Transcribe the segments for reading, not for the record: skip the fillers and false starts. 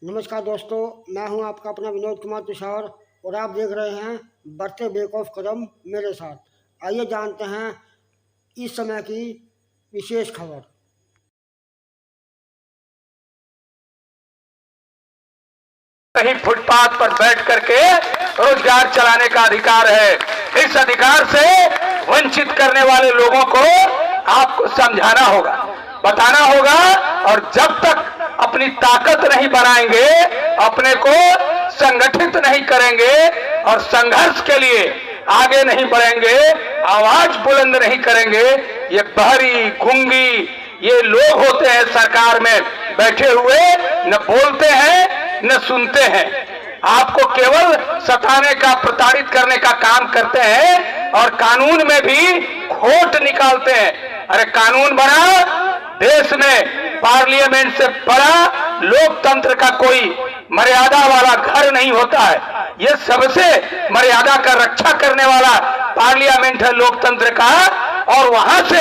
नमस्कार दोस्तों, मैं हूं आपका अपना विनोद कुमार तुषार और आप देख रहे हैं बढ़ते बेखौफ कदम मेरे साथ। आइए जानते हैं इस समय की विशेष खबर। कहीं फुटपाथ पर बैठ करके रोजगार चलाने का अधिकार है। इस अधिकार से वंचित करने वाले लोगों को आपको समझाना होगा, बताना होगा। और जब तक अपनी ताकत नहीं बनाएंगे, अपने को संगठित नहीं करेंगे और संघर्ष के लिए आगे नहीं बढ़ेंगे, आवाज बुलंद नहीं करेंगे, ये बहरी गूंगी ये लोग होते हैं सरकार में बैठे हुए, न बोलते हैं न सुनते हैं, आपको केवल सताने का, प्रताड़ित करने का काम करते हैं और कानून में भी खोट निकालते हैं। अरे कानून बना, देश में पार्लियामेंट से बड़ा लोकतंत्र का कोई मर्यादा वाला घर नहीं होता है। ये सबसे मर्यादा का रक्षा करने वाला पार्लियामेंट है लोकतंत्र का, और वहां से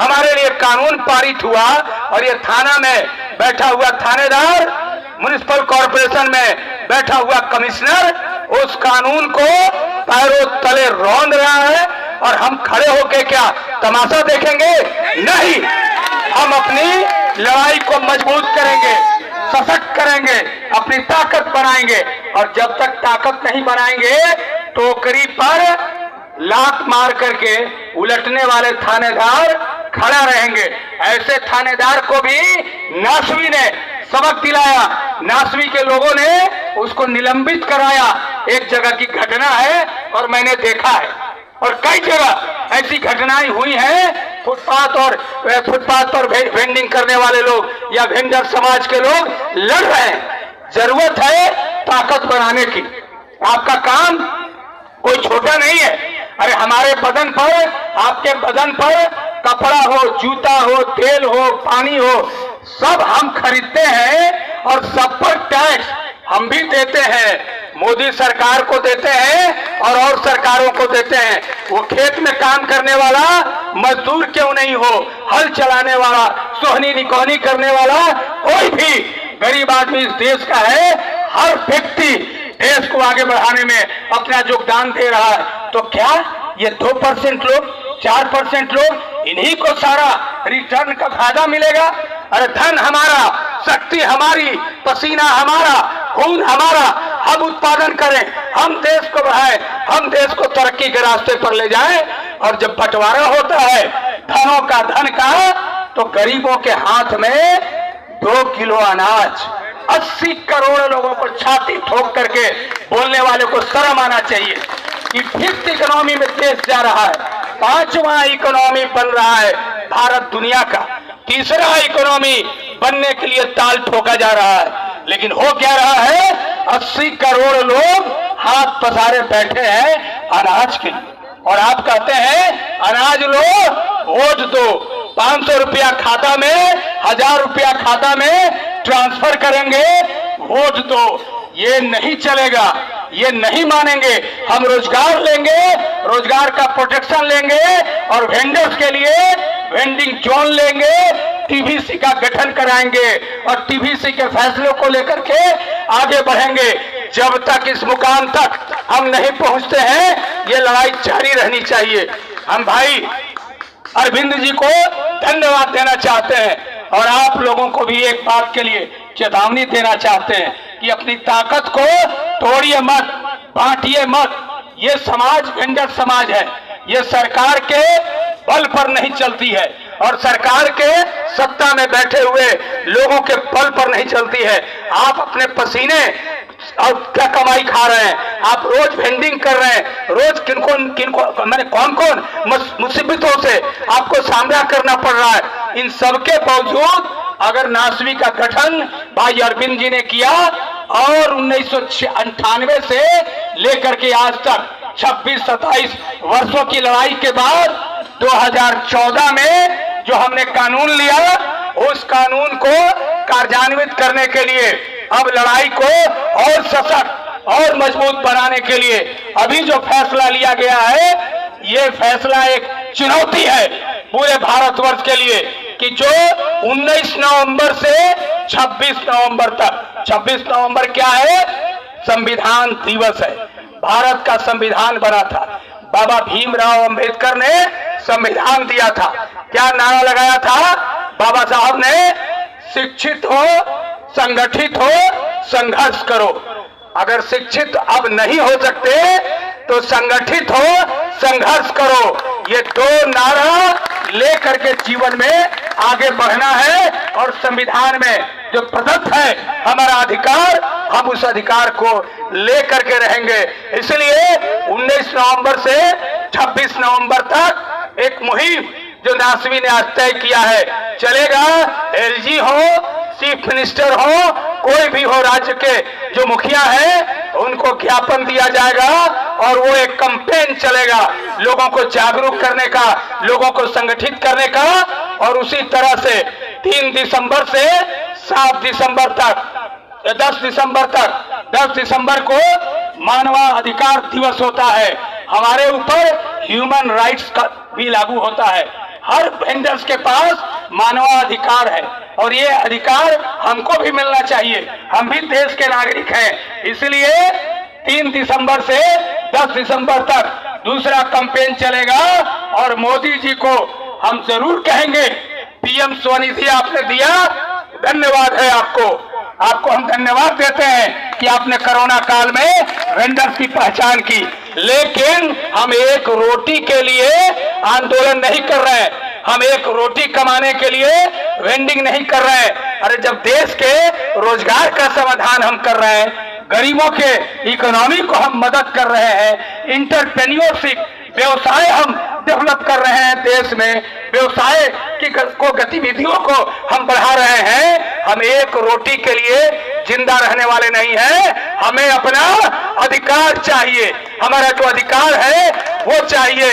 हमारे लिए कानून पारित हुआ। और ये थाना में बैठा हुआ थानेदार, म्युनिसिपल कॉर्पोरेशन में बैठा हुआ कमिश्नर उस कानून को पैरों तले रौंद रहा है, और हम खड़े होकर क्या तमाशा देखेंगे? नहीं, हम अपनी लड़ाई को मजबूत करेंगे, सशक्त करेंगे, अपनी ताकत बनाएंगे। और जब तक ताकत नहीं बनाएंगे, टोकरी पर लात मार करके उलटने वाले थानेदार खड़ा रहेंगे। ऐसे थानेदार को भी नासवी ने सबक दिलाया, नासवी के लोगों ने उसको निलंबित कराया। एक जगह की घटना है और मैंने देखा है, और कई जगह ऐसी घटनाएं हुई हैं। फुटपाथ पर वेंडिंग करने वाले लोग या वेंडर समाज के लोग लड़ रहे हैं। जरूरत है ताकत बनाने की। आपका काम कोई छोटा नहीं है। अरे हमारे बदन पर, आपके बदन पर कपड़ा हो, जूता हो, तेल हो, पानी हो, सब हम खरीदते हैं और सब पर टैक्स हम भी देते हैं। मोदी सरकार को देते हैं और सरकारों को देते हैं। वो खेत में काम करने वाला मजदूर क्यों नहीं हो, हल चलाने वाला, सोहनी निकोहनी करने वाला कोई भी गरीब आदमी इस देश का है। हर व्यक्ति देश को आगे बढ़ाने में अपना योगदान दे रहा है। तो क्या ये 2% लोग, 4% लोग, इन्हीं को सारा रिटर्न का फायदा मिलेगा? अरे धन हमारा, शक्ति हमारी, पसीना हमारा, खून हमारा, हम उत्पादन करें, हम देश को बढ़ाएं, हम देश को तरक्की के रास्ते पर ले जाएं। और जब बंटवारा होता है धनों का, धन का, तो गरीबों के हाथ में 2 किलो अनाज 80 करोड़ लोगों को छाती ठोक करके बोलने वाले को शर्म आना चाहिए कि 5th इकोनॉमी में देश जा रहा है, 5वां इकोनॉमी बन रहा है भारत दुनिया का, 3रा इकोनॉमी बनने के लिए ताल ठोका जा रहा है। लेकिन हो क्या रहा है? 80 करोड़ लोग हाथ पसारे बैठे हैं अनाज के लिए, और आप कहते हैं अनाज लो, वोट दो, 500 रुपया खाता में, 1000 रुपया खाता में ट्रांसफर करेंगे, वोट दो। ये नहीं चलेगा, ये नहीं मानेंगे। हम रोजगार लेंगे, रोजगार का प्रोटेक्शन लेंगे और वेंडर्स के लिए वेंडिंग जोन लेंगे, टीवीसी का गठन कराएंगे और टीवीसी के फैसलों को लेकर के आगे बढ़ेंगे। जब तक इस मुकाम तक हम नहीं पहुंचते हैं, ये लड़ाई जारी रहनी चाहिए। हम भाई अरविंद जी को धन्यवाद देना चाहते हैं, और आप लोगों को भी एक बात के लिए चेतावनी देना चाहते हैं कि अपनी ताकत को तोड़िए मत, बांटिए मत। ये समाज वेंडर समाज है, ये सरकार के बल पर नहीं चलती है और सरकार के सत्ता में बैठे हुए लोगों के बल पर नहीं चलती है। आप अपने पसीने और क्या कमाई खा रहे हैं, आप रोज वेंडिंग कर रहे हैं, रोज किनको मैंने कौन कौन मुसीबतों से आपको सामना करना पड़ रहा है। इन सबके बावजूद अगर नासवी का गठन भाई अरविंद जी ने किया और 1998 से लेकर के आज तक 26-27 वर्षों की लड़ाई के बाद 2014 में जो हमने कानून लिया, उस कानून को कार्यान्वित करने के लिए, अब लड़ाई को और सशक्त और मजबूत बनाने के लिए अभी जो फैसला लिया गया है, ये फैसला एक चुनौती है पूरे भारतवर्ष के लिए कि जो 19 नवंबर से 26 नवंबर तक। 26 नवंबर क्या है? संविधान दिवस है। भारत का संविधान बना था, बाबा भीमराव अंबेडकर ने संविधान दिया था। क्या नारा लगाया था बाबा साहब ने? शिक्षित हो, संगठित हो, संघर्ष करो। अगर शिक्षित अब नहीं हो सकते तो संगठित हो, संघर्ष करो। ये दो नारा लेकर के जीवन में आगे बढ़ना है और संविधान में जो प्रदत्त है हमारा अधिकार, हम उस अधिकार को लेकर के रहेंगे। इसलिए 19 नवंबर से 26 नवंबर तक एक मुहिम जो नासवी ने आज तय किया है चलेगा। एलजी हो, चीफ मिनिस्टर हो, कोई भी हो, राज्य के जो मुखिया है उनको ज्ञापन दिया जाएगा और वो एक कैंपेन चलेगा लोगों को जागरूक करने का, लोगों को संगठित करने का। और उसी तरह से 3 दिसंबर से 7 दिसंबर तक, 10 दिसंबर तक, 10 दिसंबर को मानवाधिकार दिवस होता है। हमारे ऊपर ह्यूमन राइट्स का भी लागू होता है। हर वेंडर्स के पास मानवाधिकार है और ये अधिकार हमको भी मिलना चाहिए। हम भी देश के नागरिक हैं। इसलिए 3 दिसंबर से 10 दिसंबर तक दूसरा कैंपेन चलेगा और मोदी जी को हम जरूर कहेंगे, पीएम स्वनिधि आपने दिया, धन्यवाद है आपको हम धन्यवाद देते हैं कि आपने कोरोना काल में वेंडर्स की पहचान की। लेकिन हम एक रोटी के लिए आंदोलन नहीं कर रहे हैं, हम एक रोटी कमाने के लिए वेंडिंग नहीं कर रहे हैं। अरे जब देश के रोजगार का समाधान हम कर रहे हैं, गरीबों के इकोनॉमी को हम मदद कर रहे हैं, इंटरप्रेन्योरशिप व्यवसाय हम डेवलप कर रहे हैं, देश में व्यवसाय की गतिविधियों को हम बढ़ा रहे हैं। हम एक रोटी के लिए जिंदा रहने वाले नहीं हैं। हमें अपना अधिकार चाहिए, हमारा जो अधिकार है वो चाहिए।